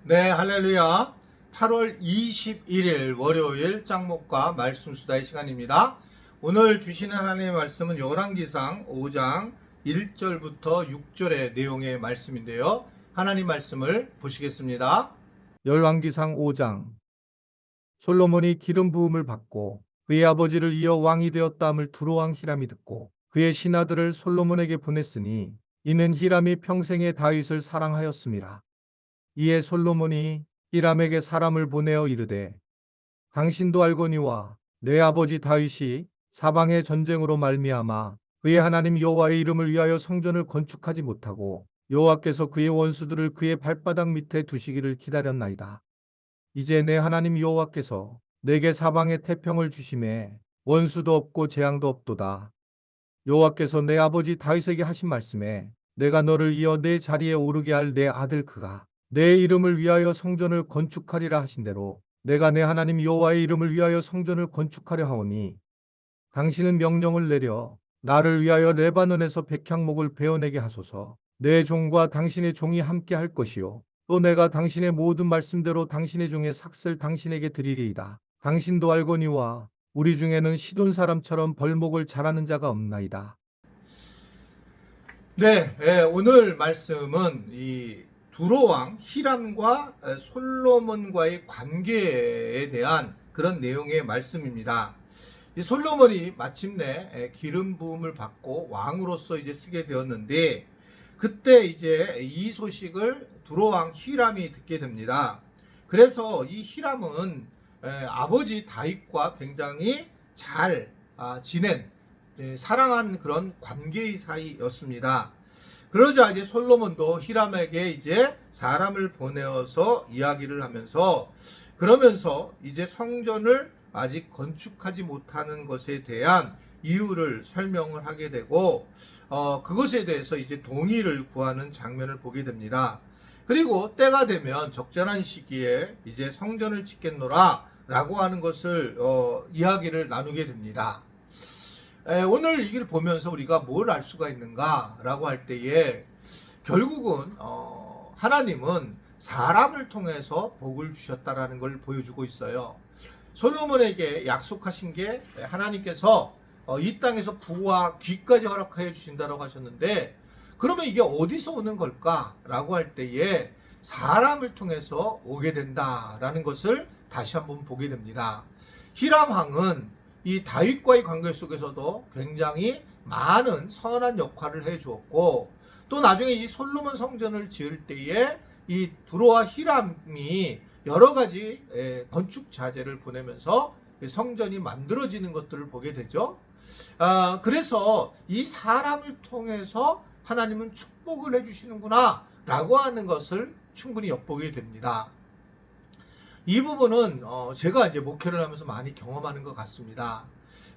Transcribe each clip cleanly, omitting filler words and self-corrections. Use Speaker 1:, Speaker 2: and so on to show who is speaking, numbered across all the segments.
Speaker 1: 네, 할렐루야. 8월 21일 월요일 짱목과 말씀 수다의 시간입니다. 오늘 주시는 하나님의 말씀은 열왕기상 5장 1절부터 6절의 내용의 말씀인데요. 하나님 말씀을 보시겠습니다. 열왕기상 5장. 솔로몬이 기름 부음을 받고 그의 아버지를 이어 왕이 되었다함을 두로왕 히람이 듣고 그의 신하들을 솔로몬에게 보냈으니 이는 히람이 평생에 다윗을 사랑하였음이라. 이에 솔로몬이 히람에게 사람을 보내어 이르되 당신도 알거니와 내 아버지 다윗이 사방의 전쟁으로 말미암아 그의 하나님 여호와의 이름을 위하여 성전을 건축하지 못하고 여호와께서 그의 원수들을 그의 발바닥 밑에 두시기를 기다렸나이다. 이제 내 하나님 여호와께서 내게 사방에 태평을 주심에 원수도 없고 재앙도 없도다. 여호와께서 내 아버지 다윗에게 하신 말씀에 내가 너를 이어 내 자리에 오르게 할 내 아들 그가 내 이름을 위하여 성전을 건축하리라 하신 대로 내가 내 하나님 여호와의 이름을 위하여 성전을 건축하려 하오니 당신은 명령을 내려 나를 위하여 레바논에서 백향목을 베어내게 하소서. 내 종과 당신의 종이 함께 할 것이요 또 내가 당신의 모든 말씀대로 당신의 종의 삭슬 당신에게 드리리이다. 당신도 알거니와 우리 중에는 시돈 사람처럼 벌목을 잘하는 자가 없나이다. 네, 오늘 말씀은 이 두로왕 히람과 솔로몬과의 관계에 대한 그런 내용의 말씀입니다. 이 솔로몬이 마침내 기름 부음을 받고 왕으로서 이제 쓰게 되었는데 그때 이제 이 소식을 두로왕 히람이 듣게 됩니다. 그래서 이 히람은 아버지 다윗과 굉장히 잘 지낸 사랑한 그런 관계의 사이였습니다. 그러자 이제 솔로몬도 히람에게 이제 사람을 보내어서 이야기를 하면서 그러면서 이제 성전을 아직 건축하지 못하는 것에 대한 이유를 설명을 하게 되고 그것에 대해서 이제 동의를 구하는 장면을 보게 됩니다. 그리고 때가 되면 적절한 시기에 이제 성전을 짓겠노라 라고 하는 것을 이야기를 나누게 됩니다. 오늘 이걸 보면서 우리가 뭘 알 수가 있는가 라고 할 때에 결국은 하나님은 사람을 통해서 복을 주셨다라는 걸 보여주고 있어요. 솔로몬에게 약속하신 게 하나님께서 이 땅에서 부와 귀까지 허락하여 주신다고 하셨는데 그러면 이게 어디서 오는 걸까 라고 할 때에 사람을 통해서 오게 된다라는 것을 다시 한번 보게 됩니다. 히람 왕은 이 다윗과의 관계 속에서도 굉장히 많은 선한 역할을 해 주었고 또 나중에 이 솔로몬 성전을 지을 때에 이 두로와 히람이 여러 가지 건축 자재를 보내면서 성전이 만들어지는 것들을 보게 되죠. 그래서 이 사람을 통해서 하나님은 축복을 해주시는구나 라고 하는 것을 충분히 엿보게 됩니다. 이 부분은 제가 이제 목회를 하면서 많이 경험하는 것 같습니다.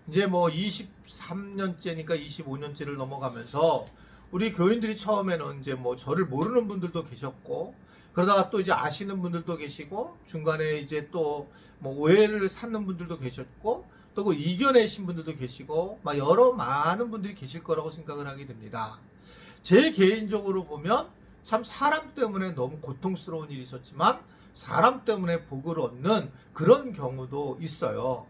Speaker 1: 이제 뭐 23년째니까 25년째를 넘어가면서 우리 교인들이 처음에는 이제 뭐 저를 모르는 분들도 계셨고 그러다가 또 이제 아시는 분들도 계시고 중간에 이제 또 뭐 오해를 사는 분들도 계셨고 또 그 이겨내신 분들도 계시고 막 여러 많은 분들이 계실 거라고 생각을 하게 됩니다. 제 개인적으로 보면 참 사람 때문에 너무 고통스러운 일이 있었지만 사람 때문에 복을 얻는 그런 경우도 있어요.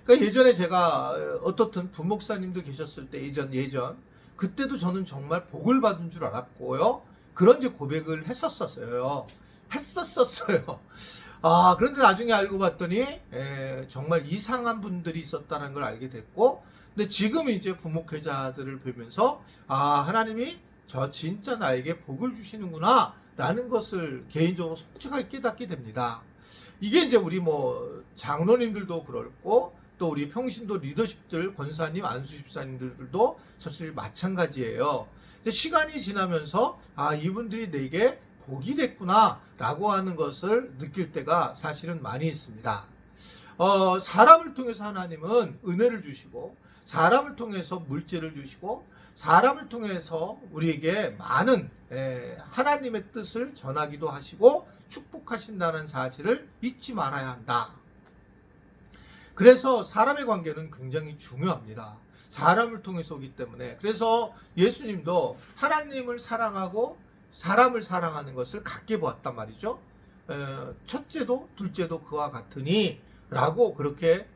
Speaker 1: 그러니까 예전에 제가 어떻든 부목사님도 계셨을 때 예전 그때도 저는 정말 복을 받은 줄 알았고요. 그런 이제 고백을 했었어요. 그런데 나중에 알고 봤더니 정말 이상한 분들이 있었다는 걸 알게 됐고 근데 지금 이제 부목회자들을 보면서 하나님이 저 진짜 나에게 복을 주시는구나 라는 것을 개인적으로 솔직하게 깨닫게 됩니다. 이게 이제 우리 뭐 장로님들도 그렇고 또 우리 평신도 리더십들 권사님 안수집사님들도 사실 마찬가지예요. 근데 시간이 지나면서 이분들이 내게 복이 됐구나 라고 하는 것을 느낄 때가 사실은 많이 있습니다. 사람을 통해서 하나님은 은혜를 주시고 사람을 통해서 물질을 주시고 사람을 통해서 우리에게 많은 하나님의 뜻을 전하기도 하시고 축복하신다는 사실을 잊지 말아야 한다. 그래서 사람의 관계는 굉장히 중요합니다. 사람을 통해서 오기 때문에. 그래서 예수님도 하나님을 사랑하고 사람을 사랑하는 것을 같게 보았단 말이죠. 첫째도 둘째도 그와 같으니 라고 그렇게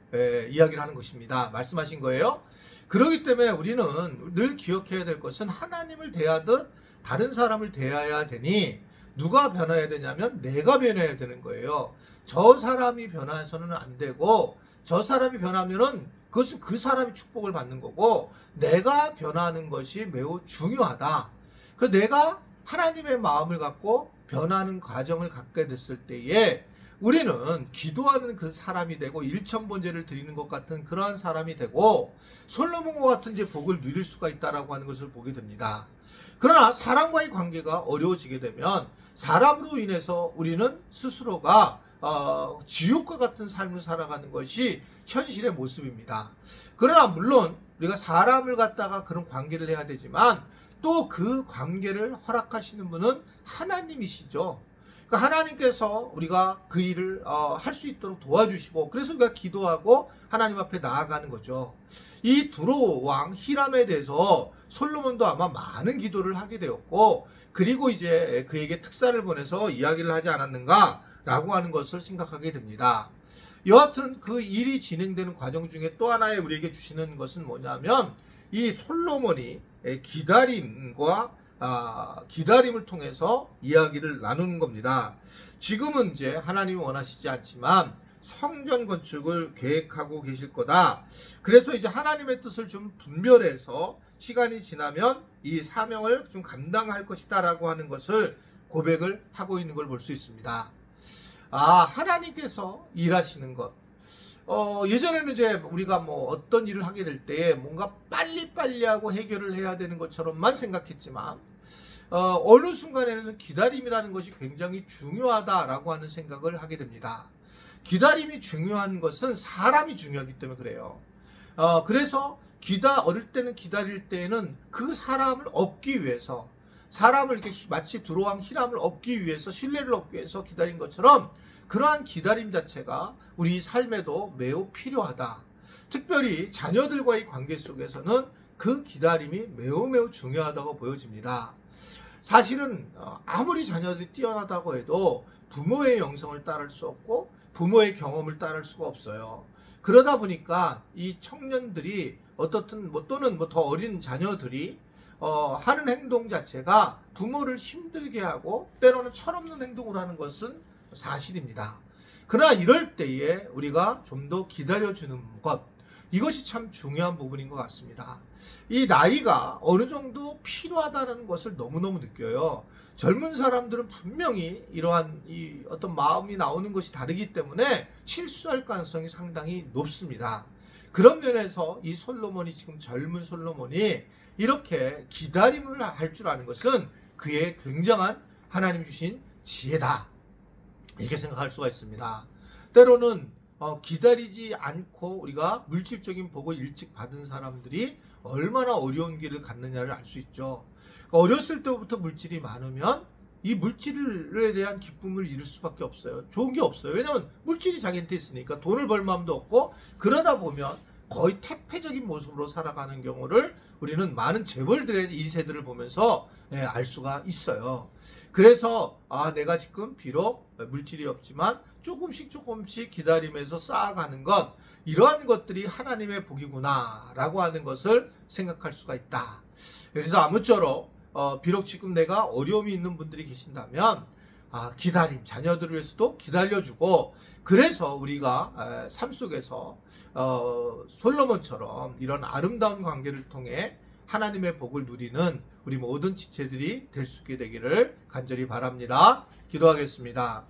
Speaker 1: 이야기를 하는 것입니다. 말씀하신 거예요. 그렇기 때문에 우리는 늘 기억해야 될 것은 하나님을 대하듯 다른 사람을 대해야 되니 누가 변해야 되냐면 내가 변해야 되는 거예요. 저 사람이 변해서는 안 되고 저 사람이 변하면은 그것은 그 사람이 축복을 받는 거고 내가 변하는 것이 매우 중요하다. 그래서 내가 하나님의 마음을 갖고 변하는 과정을 갖게 됐을 때에 우리는 기도하는 그 사람이 되고 일천번제를 드리는 것 같은 그러한 사람이 되고 솔로몬과 같은 이제 복을 누릴 수가 있다라고 하는 것을 보게 됩니다. 그러나 사람과의 관계가 어려워지게 되면 사람으로 인해서 우리는 스스로가 지옥과 같은 삶을 살아가는 것이 현실의 모습입니다. 그러나 물론 우리가 사람을 갖다가 그런 관계를 해야 되지만 또 그 관계를 허락하시는 분은 하나님이시죠. 그러니까 하나님께서 우리가 그 일을 할 수 있도록 도와주시고 그래서 우리가 기도하고 하나님 앞에 나아가는 거죠. 이 두로 왕 히람에 대해서 솔로몬도 아마 많은 기도를 하게 되었고 그리고 이제 그에게 특사를 보내서 이야기를 하지 않았는가 라고 하는 것을 생각하게 됩니다. 여하튼 그 일이 진행되는 과정 중에 또 하나의 우리에게 주시는 것은 뭐냐면 이 솔로몬이 기다림을 통해서 이야기를 나누는 겁니다. 지금은 이제 하나님이 원하시지 않지만 성전 건축을 계획하고 계실 거다. 그래서 이제 하나님의 뜻을 좀 분별해서 시간이 지나면 이 사명을 좀 감당할 것이다 라고 하는 것을 고백을 하고 있는 걸 볼 수 있습니다. 하나님께서 일하시는 것. 예전에는 이제 우리가 뭐 어떤 일을 하게 될 때 뭔가 빨리빨리 하고 해결을 해야 되는 것처럼만 생각했지만 어느 순간에는 기다림이라는 것이 굉장히 중요하다라고 하는 생각을 하게 됩니다. 기다림이 중요한 것은 사람이 중요하기 때문에 그래요. 그래서 어릴 때는 기다릴 때에는 그 사람을 얻기 위해서 사람을 이렇게 마치 두로왕 히람을 얻기 위해서 신뢰를 얻기 위해서 기다린 것처럼 그러한 기다림 자체가 우리 삶에도 매우 필요하다. 특별히 자녀들과의 관계 속에서는 그 기다림이 매우 중요하다고 보여집니다. 사실은 아무리 자녀들이 뛰어나다고 해도 부모의 영성을 따를 수 없고 부모의 경험을 따를 수가 없어요. 그러다 보니까 이 청년들이 어떻든 또는 더 어린 자녀들이 하는 행동 자체가 부모를 힘들게 하고 때로는 철없는 행동을 하는 것은 사실입니다. 그러나 이럴 때에 우리가 좀 더 기다려주는 것, 이것이 참 중요한 부분인 것 같습니다. 이 나이가 어느 정도 필요하다는 것을 너무너무 느껴요. 젊은 사람들은 분명히 이러한 이 어떤 마음이 나오는 것이 다르기 때문에 실수할 가능성이 상당히 높습니다. 그런 면에서 이 솔로몬이 지금 젊은 솔로몬이 이렇게 기다림을 할 줄 아는 것은 그의 굉장한 하나님 주신 지혜다. 이렇게 생각할 수가 있습니다. 때로는 기다리지 않고 우리가 물질적인 복을 일찍 받은 사람들이 얼마나 어려운 길을 갔느냐를 알 수 있죠. 어렸을 때부터 물질이 많으면 이 물질에 대한 기쁨을 잃을 수밖에 없어요. 좋은 게 없어요. 왜냐하면 물질이 자기한테 있으니까 돈을 벌 마음도 없고 그러다 보면 거의 태폐적인 모습으로 살아가는 경우를 우리는 많은 재벌들의 2세들을 보면서 알 수가 있어요. 그래서 내가 지금 비록 물질이 없지만 조금씩 기다리면서 쌓아가는 것, 이러한 것들이 하나님의 복이구나 라고 하는 것을 생각할 수가 있다. 그래서 아무쪼록 비록 지금 내가 어려움이 있는 분들이 계신다면 기다림, 자녀들을 위해서도 기다려주고 그래서 우리가 삶 속에서 솔로몬처럼 이런 아름다운 관계를 통해 하나님의 복을 누리는 우리 모든 지체들이 될 수 있게 되기를 간절히 바랍니다. 기도하겠습니다.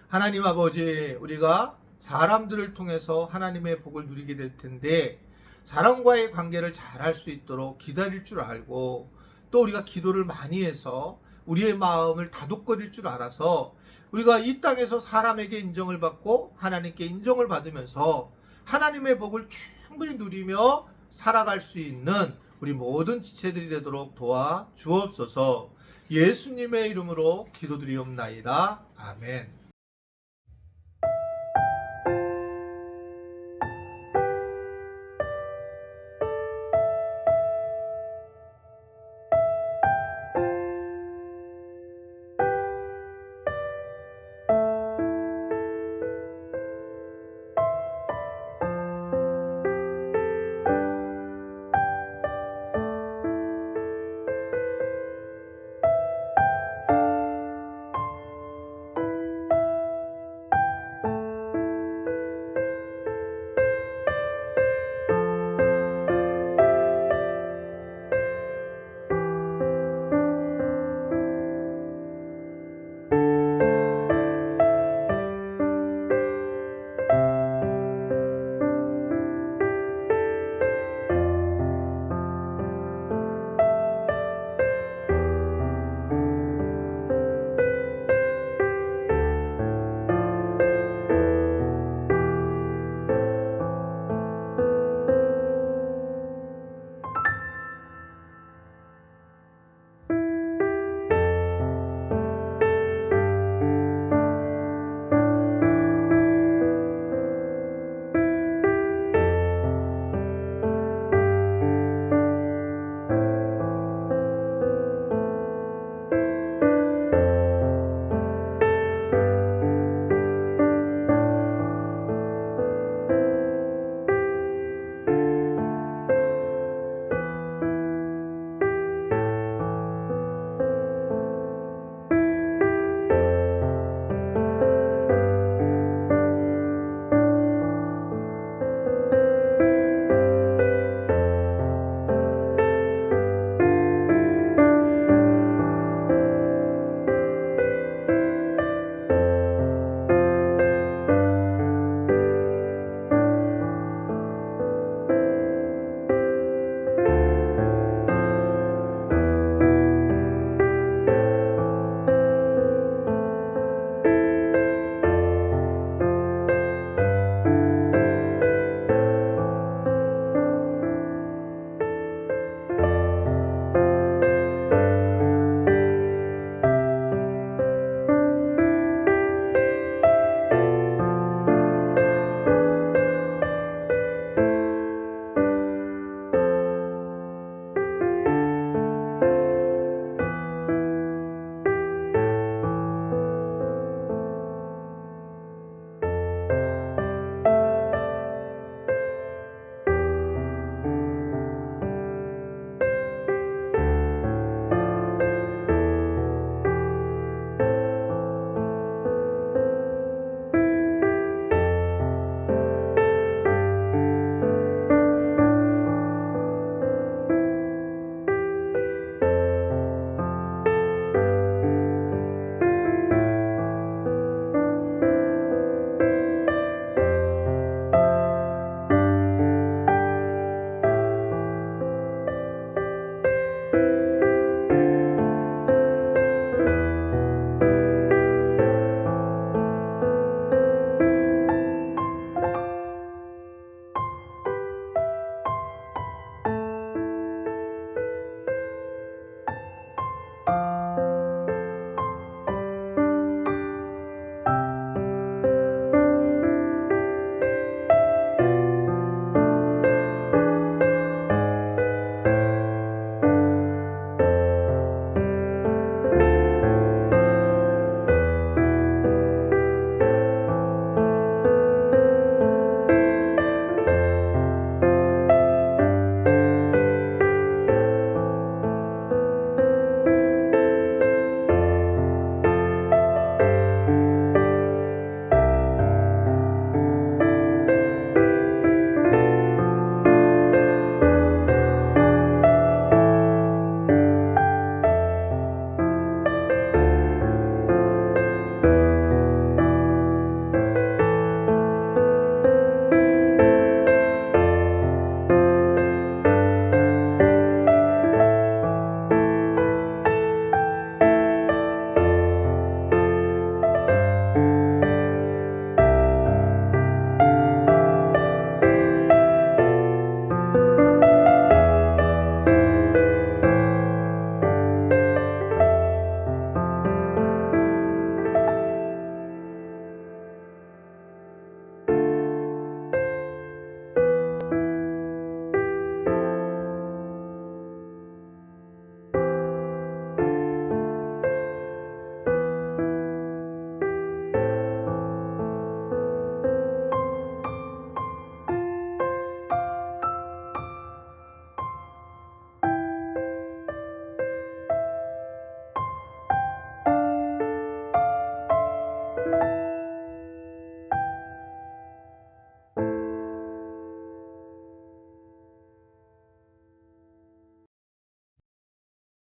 Speaker 1: 하나님 아버지, 우리가 사람들을 통해서 하나님의 복을 누리게 될 텐데 사람과의 관계를 잘 할 수 있도록 기다릴 줄 알고 또 우리가 기도를 많이 해서 우리의 마음을 다독거릴 줄 알아서 우리가 이 땅에서 사람에게 인정을 받고 하나님께 인정을 받으면서 하나님의 복을 충분히 누리며 살아갈 수 있는 우리 모든 지체들이 되도록 도와 주옵소서. 예수님의 이름으로 기도드리옵나이다. 아멘.